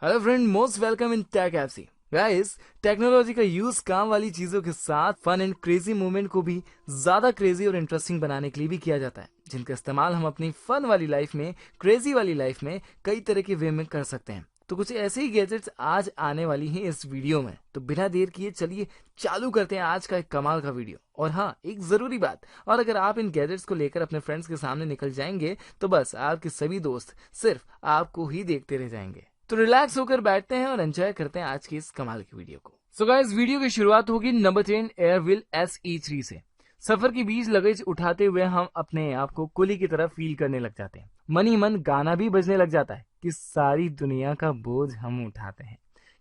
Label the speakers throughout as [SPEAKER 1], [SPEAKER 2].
[SPEAKER 1] Hello friend, most welcome in tech FC. Guys, technology का use काम वाली चीजों के साथ फन एंड क्रेजी मूवमेंट को भी ज्यादा क्रेजी और इंटरेस्टिंग बनाने के लिए भी किया जाता है, जिनका इस्तेमाल हम अपनी फन वाली लाइफ में, क्रेजी वाली लाइफ में कई तरह के वे में कर सकते हैं। तो कुछ ऐसे ही गैजेट्स आज आने वाली हैं इस वीडियो में। तो बिना देर किए चलिए चालू करते हैं आज का एक कमाल का वीडियो। और हाँ, एक जरूरी बात, और अगर आप इन गैजेट्स को लेकर अपने फ्रेंड्स के सामने निकल जाएंगे तो बस आपके सभी दोस्त सिर्फ आपको ही देखते रह जाएंगे। तो रिलैक्स होकर बैठते हैं और एंजॉय करते हैं आज की इस कमाल की वीडियो को। सो गाइस, वीडियो की शुरुआत होगी नंबर 10 एयरव्हील SE3 से। सफर के बीच लगेज उठाते हुए हम अपने आप को कुली की तरह फील करने लग जाते हैं। मन ही मन गाना भी बजने लग जाता है कि सारी दुनिया का बोझ हम उठाते हैं।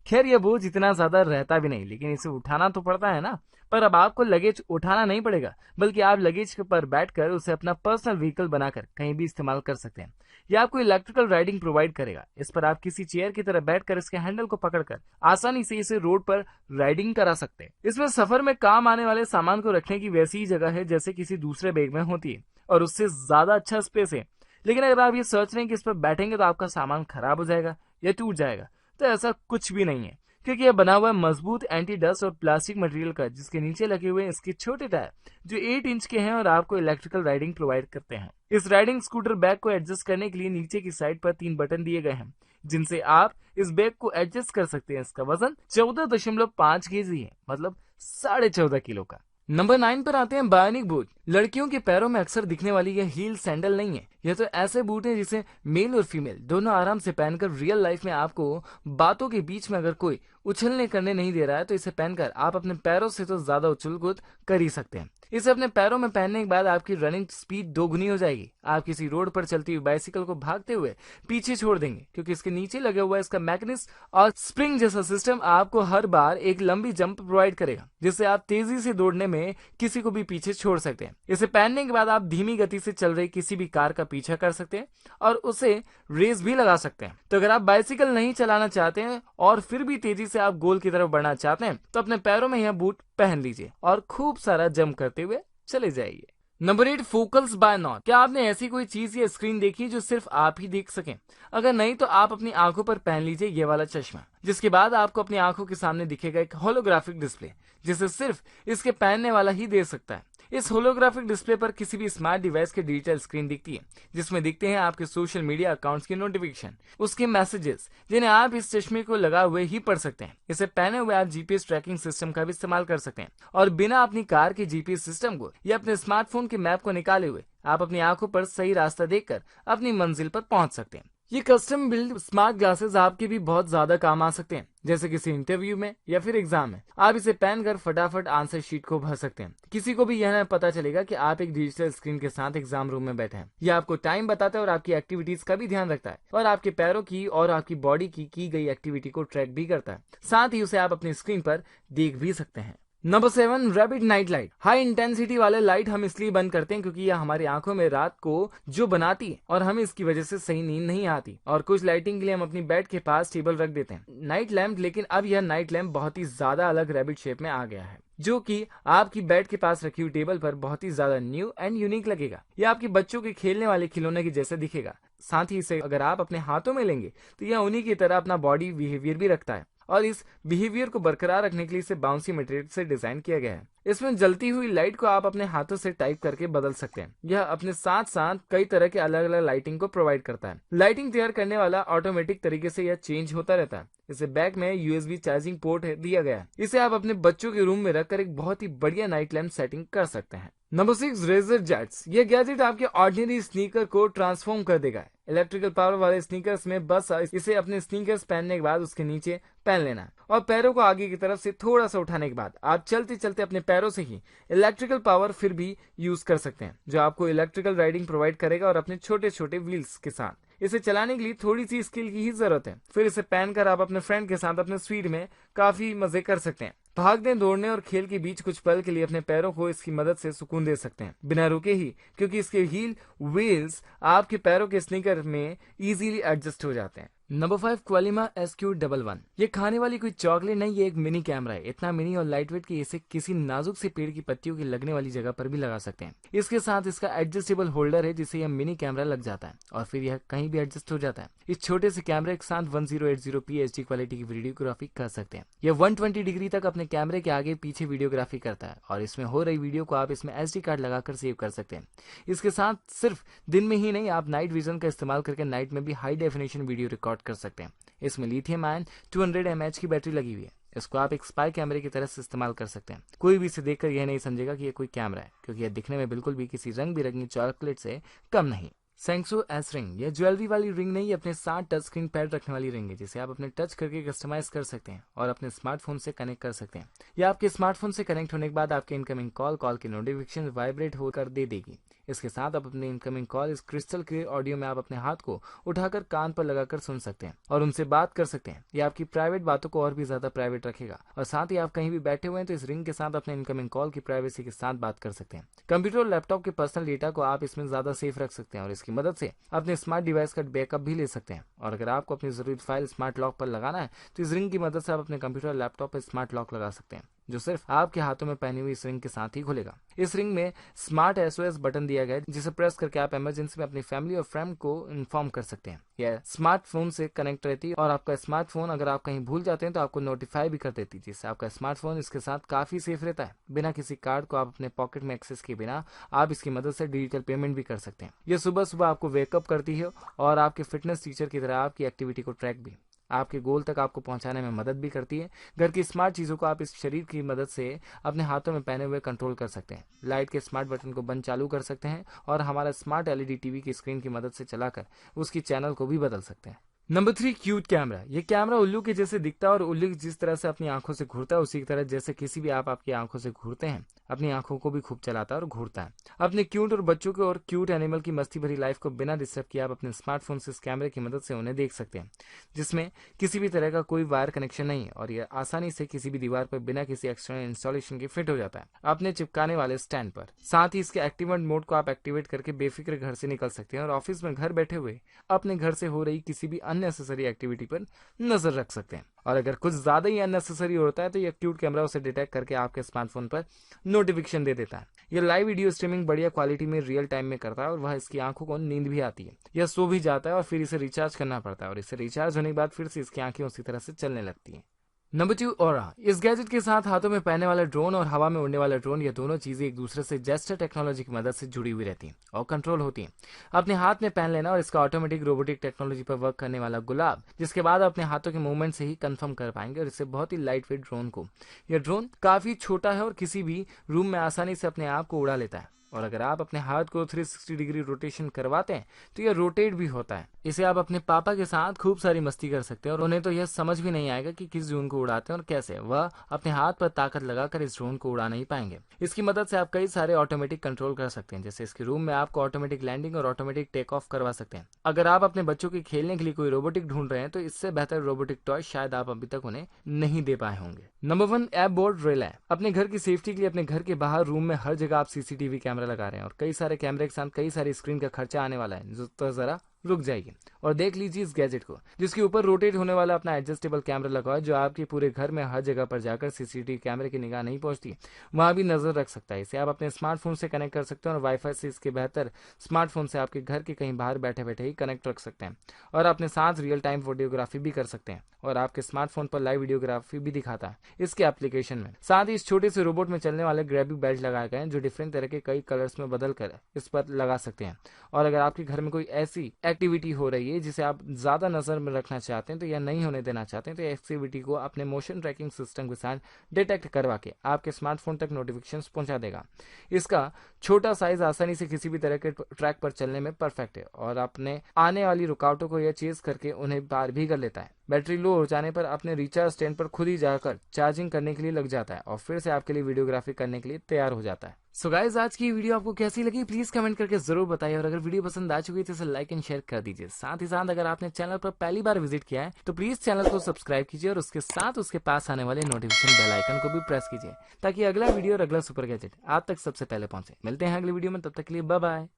[SPEAKER 1] खैर, यह बोझ इतना ज्यादा रहता भी नहीं, लेकिन इसे उठाना तो पड़ता है ना। पर अब आपको लगेज उठाना नहीं पड़ेगा, बल्कि आप लगेज पर बैठकर उसे अपना पर्सनल व्हीकल बनाकर कहीं भी इस्तेमाल कर सकते हैं। यह आपको इलेक्ट्रिकल राइडिंग प्रोवाइड करेगा। इस पर आप किसी चेयर की तरह बैठकर इसके हैंडल को पकड़कर आसानी से इसे रोड पर राइडिंग करा सकते हैं। इसमें सफर में काम आने वाले सामान को रखने की वैसी ही जगह है जैसे किसी दूसरे बैग में होती है, और उससे ज्यादा अच्छा स्पेस है। लेकिन अगर आप ये सोच रहे हैं कि इस पर बैठेंगे तो आपका सामान खराब हो जाएगा या टूट जाएगा, तो ऐसा कुछ भी नहीं है, क्योंकि यह बना हुआ है मजबूत एंटी डस्ट और प्लास्टिक मटेरियल का, जिसके नीचे लगे हुए हैं इसके छोटे टायर जो 8 इंच के हैं और आपको इलेक्ट्रिकल राइडिंग प्रोवाइड करते हैं। इस राइडिंग स्कूटर बैग को एडजस्ट करने के लिए नीचे की साइड पर 3 बटन दिए गए हैं, जिनसे आप इस बैग को एडजस्ट कर सकते हैं। इसका वजन 14.5 kg है, मतलब 14.5 किलो का। नंबर 9 पर आते हैं बायोनिक बूट। लड़कियों के पैरों में अक्सर दिखने वाली यह हील सैंडल नहीं है। यह तो ऐसे बूट है जिसे मेल और फीमेल दोनों आराम से पहनकर रियल लाइफ में आपको बातों के बीच में अगर कोई उछलने करने नहीं दे रहा है तो इसे पहनकर आप अपने पैरों से तो ज्यादा उछल कूद कर ही सकते हैं। इसे अपने पैरों में पहनने के बाद आपकी रनिंग स्पीड 2 गुनी हो जाएगी। आप किसी रोड पर चलती हुई बाइसिकल को भागते हुए पीछे छोड़ देंगे, क्योंकि इसके नीचे लगे हुआ इसका मैकेनिज्म और स्प्रिंग जैसा सिस्टम आपको हर बार एक लंबी जंप प्रोवाइड करेगा, जिससे आप तेजी से दौड़ने में किसी को भी पीछे छोड़ सकते हैं। इसे पहनने के बाद आप धीमी गति से चल रही किसी भी कार का पीछा कर सकते हैं और उसे रेस भी लगा सकते हैं। तो अगर आप बाइसिकल नहीं चलाना चाहते हैं और फिर भी तेजी से आप गोल की तरफ बढ़ना चाहते हैं तो अपने पैरों में यह बूट पहन लीजिए और खूब सारा जंप करते हुए चले जाइए। नंबर 8 फोकल्स बाय नॉट। क्या आपने ऐसी कोई चीज या स्क्रीन देखी जो सिर्फ आप ही देख सकें? अगर नहीं तो आप अपनी आंखों पर पहन लीजिए ये वाला चश्मा, जिसके बाद आपको अपनी आंखों के सामने दिखेगा एक होलोग्राफिक डिस्प्ले, जिसे सिर्फ इसके पहनने वाला ही देख सकता है। इस होलोग्राफिक डिस्प्ले पर किसी भी स्मार्ट डिवाइस की डिजिटल स्क्रीन दिखती है, जिसमें दिखते हैं आपके सोशल मीडिया अकाउंट्स की नोटिफिकेशन, उसके मैसेजेस, जिन्हें आप इस चश्मे को लगा हुए ही पढ़ सकते हैं। इसे पहने हुए आप जीपीएस ट्रैकिंग सिस्टम का भी इस्तेमाल कर सकते हैं और बिना अपनी कार के जीपीएस सिस्टम को या अपने स्मार्टफोन के मैप को निकाले हुए आप अपनी आंखों पर सही रास्ता देखकर अपनी मंजिल पर पहुंच सकते हैं। ये कस्टम बिल्ड स्मार्ट ग्लासेस आपके भी बहुत ज्यादा काम आ सकते हैं, जैसे किसी इंटरव्यू में या फिर एग्जाम में। आप इसे पहनकर फटाफट आंसर शीट को भर सकते हैं। किसी को भी यह न पता चलेगा कि आप एक डिजिटल स्क्रीन के साथ एग्जाम रूम में बैठे हैं। यह आपको टाइम बताता है और आपकी एक्टिविटीज का भी ध्यान रखता है, और आपके पैरों की और आपकी बॉडी की गई एक्टिविटी को ट्रैक भी करता है। साथ ही उसे आप अपनी स्क्रीन पर देख भी सकते हैं। Number 7 rabbit night light. High intensity वाले लाइट हम इसलिए बंद करते हैं क्योंकि यह हमारी आंखों में रात को जो बनाती है और हमें इसकी वजह से सही नींद नहीं आती, और कुछ लाइटिंग के लिए हम अपनी बेड के पास टेबल रख देते हैं नाइट लैम्प। लेकिन अब यह नाइट लैम्प बहुत ही ज्यादा अलग रैबिट शेप में आ गया है, जो कि आपकी बेड के पास रखी हुई टेबल पर बहुत ही ज्यादा न्यू एंड यूनिक लगेगा। यह आपके बच्चों के खेलने वाले खिलौने के जैसे दिखेगा। साथ ही इसे अगर आप अपने हाथों में लेंगे तो यह उन्हीं की तरह अपना बॉडी बिहेवियर भी रखता है, और इस बिहेवियर को बरकरार रखने के लिए इसे बाउंसी मटेरियल से डिजाइन किया गया है। इसमें जलती हुई लाइट को आप अपने हाथों से टाइप करके बदल सकते हैं। यह अपने साथ साथ कई तरह के अलग अलग लाइटिंग को प्रोवाइड करता है। लाइटिंग तैयार करने वाला ऑटोमेटिक तरीके से यह चेंज होता रहता है। इसे बैक में यूएसबी चार्जिंग पोर्ट दिया गया है। इसे आप अपने बच्चों के रूम में रखकर एक बहुत ही बढ़िया नाइट लैम्प सेटिंग कर सकते हैं। Number 6 razor jets. यह गैजेट आपके ऑर्डिनरी स्नीकर को ट्रांसफॉर्म कर देगा। इलेक्ट्रिकल पावर वाले स्नीकर्स में बस इसे अपने स्नीकर्स पहनने के बाद उसके नीचे पहन लेना और पैरों को आगे की तरफ से थोड़ा सा उठाने के बाद आप चलते चलते अपने पैरों से ही इलेक्ट्रिकल पावर फिर भी यूज कर सकते हैं, जो आपको इलेक्ट्रिकल राइडिंग प्रोवाइड करेगा और अपने छोटे छोटे व्हील्स के साथ। इसे चलाने के लिए थोड़ी सी स्किल की ही जरूरत है। फिर इसे पहनकर आप अपने फ्रेंड के साथ अपने स्पीड में काफी मजे कर सकते हैं। भागने, दौड़ने और खेल के बीच कुछ पल के लिए अपने पैरों को इसकी मदद से सुकून दे सकते हैं बिना रुके ही, क्योंकि इसके हील व्हील्स आपके पैरों के स्नीकर में इजीली एडजस्ट हो जाते हैं। Number 5 क्वालिमा SQ11। ये खाने वाली कोई चॉकलेट नहीं, ये एक मिनी कैमरा है। इतना मिनी और लाइट वेट कि इसे किसी नाजुक से पेड़ की पत्तियों की लगने वाली जगह पर भी लगा सकते हैं। इसके साथ इसका एडजस्टेबल होल्डर है जिससे यह मिनी कैमरा लग जाता है और फिर यह कहीं भी एडजस्ट हो जाता है। इस छोटे से कैमरे के साथ 1080p HD क्वालिटी की वीडियोग्राफी कर सकते हैं। यह 120 डिग्री तक अपने कैमरे के आगे पीछे वीडियोग्राफी करता है और इसमें हो रही वीडियो को आप इसमें SD कार्ड लगाकर सेव कर सकते हैं। इसके साथ सिर्फ दिन में ही नहीं, आप नाइट विजन का इस्तेमाल करके नाइट में भी हाई डेफिनेशन वीडियो रिकॉर्ड कर सकते हैं। इसमें लिथियम आयन 200 mAh की बैटरी लगी हुई है। इसको आप एक स्पाई कैमरे की तरह से इस्तेमाल कर सकते हैं। कोई भी इसे देखकर यह नहीं समझेगा कि यह कोई कैमरा है, क्योंकि यह दिखने में बिल्कुल भी किसी रंग बिरंगी चॉकलेट से कम नहीं। सेंसो एस रिंग, यह ज्वेलरी वाली रिंग नहीं, अपने साथ टच स्क्रीन पैड रखने वाली रिंग है जिसे आप अपने टच करके कस्टमाइज कर सकते हैं और अपने स्मार्टफोन से कनेक्ट कर सकते हैं। यह आपके स्मार्टफोन से कनेक्ट होने के बाद आपके इनकमिंग कॉल की नोटिफिकेशन वाइब्रेट होकर दे देगी। इसके साथ आप अपने इनकमिंग कॉल इस क्रिस्टल क्लियर ऑडियो में आप अपने हाथ को उठाकर कान पर लगाकर सुन सकते हैं और उनसे बात कर सकते हैं। यह आपकी प्राइवेट बातों को और भी ज्यादा प्राइवेट रखेगा और साथ ही आप कहीं भी बैठे हुए हैं तो इस रिंग के साथ अपने इनकमिंग कॉल की प्राइवेसी के साथ बात कर सकते हैं। कंप्यूटर और लैपटॉप के पर्सनल डेटा को आप इसमें ज्यादा सेफ रख सकते हैं और इसकी मदद से अपने स्मार्ट डिवाइस का बैकअप भी ले सकते हैं। और अगर आपको अपनी जरूरी फाइल स्मार्ट लॉक पर लगाना है तो इस रिंग की मदद से आप अपने कंप्यूटर और लैपटॉप पर स्मार्ट लॉक लगा सकते हैं, जो सिर्फ आपके हाथों में पहनी हुई इस रिंग के साथ ही खुलेगा। इस रिंग में स्मार्ट SOS बटन दिया गया है जिसे प्रेस करके आप इमरजेंसी में अपनी फैमिली और फ्रेंड को इन्फॉर्म कर सकते हैं। यह स्मार्टफोन से कनेक्ट रहती है और आपका स्मार्टफोन अगर आप कहीं भूल जाते हैं तो आपको नोटिफाई भी कर देती है, जिससे आपका स्मार्टफोन इसके साथ काफी सेफ रहता है। बिना किसी कार्ड को आप अपने पॉकेट में एक्सेस किए बिना आप इसकी मदद से डिजिटल पेमेंट भी कर सकते हैं। यह सुबह सुबह आपको वेकअप करती है और आपके फिटनेस टीचर की तरह आपकी एक्टिविटी को ट्रैक भी आपके गोल तक आपको पहुंचाने में मदद भी करती है। घर की स्मार्ट चीजों को आप इस शरीर की मदद से अपने हाथों में पहने हुए कंट्रोल कर सकते हैं। लाइट के स्मार्ट बटन को बंद चालू कर सकते हैं और हमारा स्मार्ट LED टीवी की स्क्रीन की मदद से चलाकर उसकी चैनल को भी बदल सकते हैं। Number 3 cute camera. ये कैमरा उल्लू के जैसे दिखता है और उल्लू जिस तरह से अपनी आंखों से घूरता है उसी की तरह जैसे किसी भी आप आपकी आंखों से घूरते हैं, अपनी आंखों को भी खूब चलाता है और घूरता है। अपने क्यूट और बच्चों के और क्यूट एनिमल की मस्ती भरी लाइफ को बिना डिस्टर्ब किए आप अपने स्मार्टफोन से इस कैमरे की मदद से उन्हें देख सकते हैं, जिसमें किसी भी तरह का कोई वायर कनेक्शन नहीं है और यह आसानी से किसी भी दीवार पर बिना किसी एक्सटर्नल इंस्टॉलेशन के फिट हो जाता है अपने चिपकाने वाले स्टैंड पर। साथ ही इसके एक्टिवेट मोड को आप एक्टिवेट करके बेफिक्र घर से निकल सकते हैं और ऑफिस में घर बैठे हुए अपने घर से हो रही किसी भी अननेसेसरी एक्टिविटी पर नजर रख सकते हैं। और अगर कुछ ज्यादा ही अननेसेसरी होता है तो यह क्यूट कैमरा उसे डिटेक्ट करके आपके स्मार्टफोन पर नोटिफिकेशन दे देता है। यह लाइव वीडियो स्ट्रीमिंग बढ़िया क्वालिटी में रियल टाइम में करता है और वह इसकी आंखों को नींद भी आती है। यह सो भी जाता है और फिर इसे रिचार्ज करना पड़ता है और इसे रिचार्ज होने के बाद फिर से इसकी आंखें उसी तरह से चलने लगती हैं। Number 2 aura. इस गैजेट के साथ हाथों में पहनने वाला ड्रोन और हवा में उड़ने वाला ड्रोन, ये दोनों चीजें एक दूसरे से जेस्चर टेक्नोलॉजी की मदद से जुड़ी हुई रहती हैं और कंट्रोल होती हैं। अपने हाथ में पहन लेना और इसका ऑटोमेटिक रोबोटिक टेक्नोलॉजी पर वर्क करने वाला गुलाब, जिसके बाद अपने हाथों के मूवमेंट से ही कंफर्म कर पाएंगे और इससे बहुत ही लाइट वेट ड्रोन को। यह ड्रोन काफी छोटा है और किसी भी रूम में आसानी से अपने आप को उड़ा लेता है और अगर आप अपने हाथ को 360 डिग्री रोटेशन करवाते हैं तो यह रोटेट भी होता है। इसे आप अपने पापा के साथ खूब सारी मस्ती कर सकते हैं और उन्हें तो यह समझ भी नहीं आएगा कि किस ड्रोन को उड़ाते हैं और कैसे। वह अपने हाथ पर ताकत लगाकर इस ड्रोन को उड़ा नहीं पाएंगे। इसकी मदद से आप कई सारे ऑटोमेटिक कंट्रोल कर सकते हैं, जैसे इसके रूम में आपको ऑटोमेटिक लैंडिंग और ऑटोमेटिक टेक ऑफ करवा सकते हैं। अगर आप अपने बच्चों के खेलने के लिए कोई रोबोटिक ढूंढ रहे हैं तो इससे बेहतर रोबोटिक टॉय शायद आप अभी तक उन्हें नहीं दे पाए होंगे। Number 1 app board relay. अपने घर की सेफ्टी के लिए अपने घर के बाहर रूम में हर जगह आप CCTV कैमरा लगा रहे हैं और कई सारे कैमरे के साथ कई सारी स्क्रीन का खर्चा आने वाला है, तो जरा रुक जाइए और देख लीजिए इस गैजेट को, जिसके ऊपर रोटेट होने वाला अपना एडजस्टेबल कैमरा लगा है, जो आपके पूरे घर में हर जगह पर जाकर CCTV कैमरे की निगाह नहीं पहुंचती वहां भी नजर रख सकता है। इसे आप अपने स्मार्टफोन से कनेक्ट कर सकते हैं और वाईफाई से इसके बेहतर स्मार्टफोन से आपके घर के कहीं बाहर बैठे बैठे ही कनेक्ट रख सकते हैं और अपने साथ रियल टाइम फोटोग्राफी भी कर सकते हैं और आपके स्मार्टफोन पर लाइव वीडियोग्राफी भी दिखाता है इसके एप्लीकेशन में। साथ ही इस छोटे से रोबोट में चलने वाले ग्रैबी बेल्ट लगाए गए हैं जो डिफरेंट तरह के कई कलर्स में बदल कर इस पर लगा सकते हैं। और अगर आपके घर में कोई ऐसी एक्टिविटी हो रही है जिसे आप ज्यादा नजर में रखना चाहते हैं तो या नहीं होने देना चाहते हैं तो एक्टिविटी को अपने मोशन ट्रैकिंग सिस्टम के साथ डिटेक्ट करवा के आपके स्मार्टफोन तक नोटिफिकेशंस पहुंचा देगा। इसका छोटा साइज आसानी से किसी भी तरह के ट्रैक पर चलने में परफेक्ट है और अपने आने वाली रुकावटों को यह चेज करके उन्हें पार भी कर लेता है। बैटरी लो हो जाने पर अपने रिचार्ज स्टैंड पर खुद ही जाकर चार्जिंग करने के लिए लग जाता है और फिर से आपके लिए वीडियोग्राफी करने के लिए तैयार हो जाता है। सो गाइस, आज की वीडियो आपको कैसी लगी प्लीज कमेंट करके जरूर बताइए और अगर वीडियो पसंद आ चुकी है तो इसे लाइक एंड शेयर कर दीजिए। साथ ही साथ अगर आपने चैनल पर पहली बार विजिट किया है तो प्लीज चैनल को सब्सक्राइब कीजिए और उसके साथ उसके पास आने वाले नोटिफिकेशन बेल आइकन को भी प्रेस कीजिए ताकि अगला वीडियो और अगला सुपर गैजेट आप तक सबसे पहले पहुंचे। मिलते हैं अगली वीडियो में, तब तक के लिए बाय बाय।